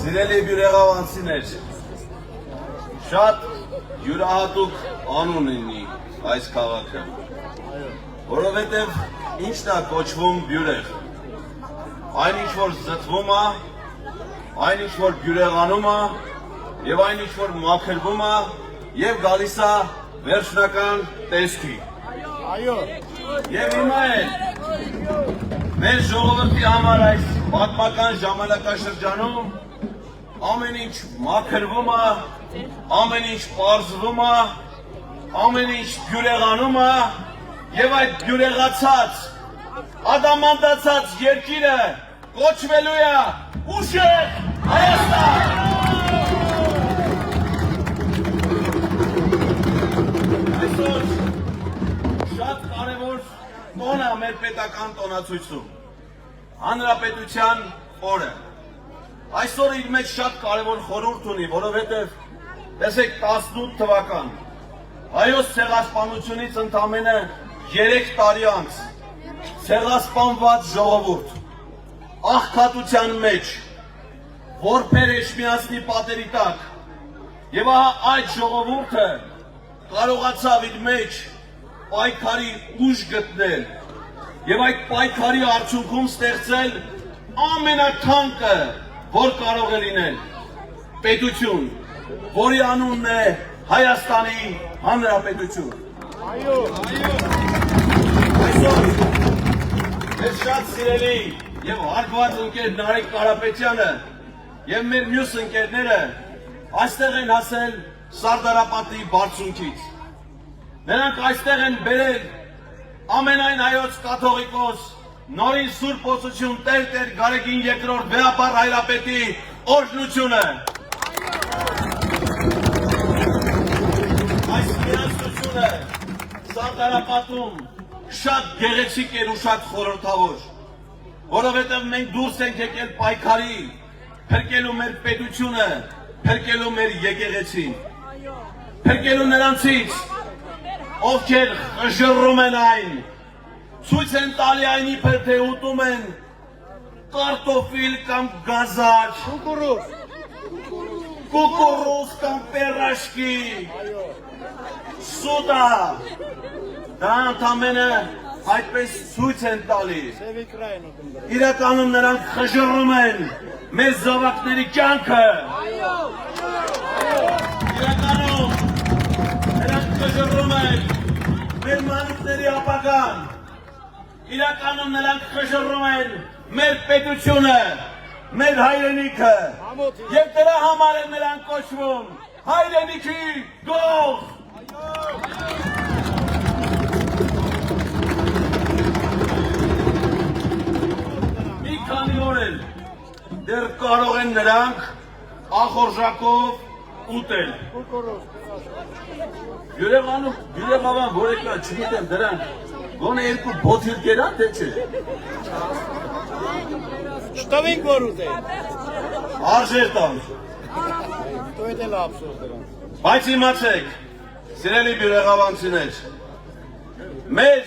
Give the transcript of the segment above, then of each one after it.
Սիրելի բյուրեղավանցիներ, շատ յուրահատուկ անուն ունի այս քաղաքը, որովհետև ինչն է կոչվում բյուրեղ, այն ինչ որ զտվում է, այն ինչ որ բյուրեղանում է եւ այն ինչ որ մաքրվում է եւ գալիս է վերջնական տեսքի։ Եվ հիմա մեր ժողովրդի համար այս պատմական ժամանակաշրջանում ամեն ինչ մաքրվում է, ամեն ինչ պարզվում է, ամեն ինչ բյուրեղանում է եւ այդ բյուրեղացած, ադամանդացած երկիրը կոչվելու է ուշեղ Հայաստան։ Այսօր շատ կարևոր տոն է մեր պետական տոնացույցում, Հանրապետության օրը։ Այսօրը իր մեջ շատ կարևոր խորհուրդ ունի, որովհետև տեսեք 18 թվական հայոց ցեղասպանությունից ընդամենը 3 տարի անց ցեղասպանված ժողովուրդ աղքատության մեջ որբեր Էջմիածնի պատերի տակ եւ ահա այդ ժողովուրդը կարողացավ իր մեջ պայքարի ուժ գտնել եւ այդ պայքարի արդյունքում ստեղծել ամենաթանկը, որ կարող է լինել պետություն, որի անունն է Հայաստանի Հանրապետություն։ Այսօր մեր շատ սիրելի եւ հարգված ընկեր Նարեկ Կարապետյանը եւ մեր մյուս ընկերները այստեղ են հասել Սարդարապատի բարձունքից։ Նրանք այստեղ են բերել ամենայն հայոց կաթողիկոս Նորին Սուրբ Ոսություն Տեր Գարեգին II Վեհապար Հայրապետի օրհնությունը։ Այս միասնությունը Սարդարապատում շատ գեղեցիկ էր ու շատ խորհրդավոր, որովհետև մենք դուրս ենք եկել պայքարի, փրկելու մեր պետությունը, փրկելու մեր եկեղեցին, փրկելու նրանցից, ովքեր խժռում են այն, ցույց են տալի այն իբր թե ուտում են կարտոֆիլ կամ գազար, կուկուրուզ կամ պերաշկի, սուդա, դա ընդամենը այդպես ցույց են տալի։ Իրականում նրանք խժռում են մեր զավակների կյանքը։ Իրականում նրանք խժռում են մեր մանուկների ապագան։ Իրականում նրանք խժռում են մեր պետությունը, մեր հայրենիքը, եւ դրա համար են նրանք կոչվում հայրենիքի գող։ Մի քանի օր էլ դեռ կարող են նրանք ախորժակով ուտել։ Բյուրեղավան որեկա, չգիտեմ դրանք գոնե երկու բոթիլ կերան, թե չէ։ Չտվինք որ ուտեն։ Արժեր տան։ Տոյդ էլ ափսոս դրանց։ Բայց իմացեք, սիրելի բյուրեղավանցիներ, մեր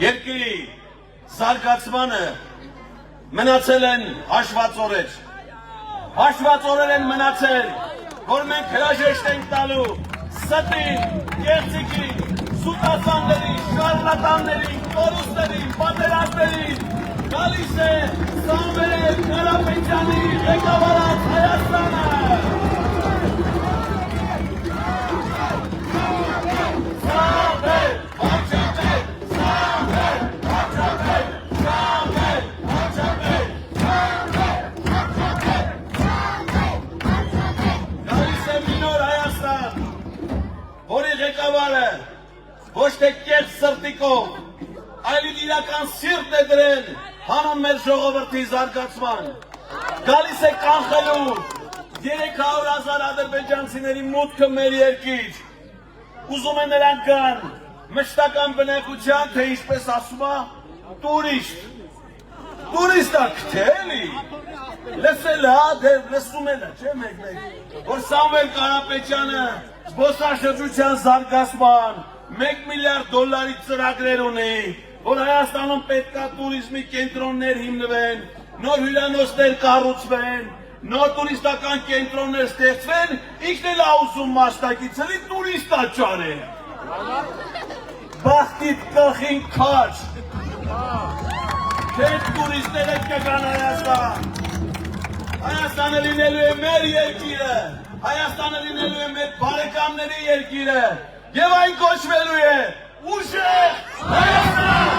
երկրի զարգացմանը մնացել են հաշված օրեր։ Հաշված օրեր են մնացել, որ մենք հրաժեշտ ենք տալու ստին, կեղծիքին, սուտասաններին, շարլատաններին, կորուստներին, պատերազմներին, գալիս է Սամվել Կարապետյանի ղեկավարած Հայաստանը։ Սամվել, Հաչապետ, Սամվել, Հաչապետ, Սամվել, Հաչապետ, Սամվել, Հաչապետ, գալիս է մի նոր Հայաստան, որի ղեկավարը ոչ թե կեղծ սրտիկով, այլ իրական սիրտ է դրել հանուն մեր ժողովրդի զարգացման։ Գալիս է կանխելու 300,000 ադրբեջանցիների մուտքը մեր երկիր։ Ուզում է նրանք գան մշտական բնակության, թե ինչպես ասում է, տուրիստ։ Տուրիստակ թե էլի։ Լսել հա, դեր լսում են, չէ մեկ, որ Սամվել Կարապետյանը զբոսաշրջության զարգացման 1 միլիարդ դոլարի ծրագրեր ունի, որ Հայաստանում պետք է տուրիզմի կենտրոններ հիմնվեն, նոր հյուրանոցներ կառուցվեն, նոր տուրիստական կենտրոններ ստեղծվեն, ինքն էլ ուզում մասնակիցների տուրիստա ճարի։ Բախտիտ կլխին քաչ։ Քեզ տուրիստները կգան Հայաստան։ Հայաստանը լինելու է մեր երկիրը, Հայաստանը լինելու է մեր բարեկամների երկիրը, եւ այն կոչվելու է ուժեղ Հայաստան։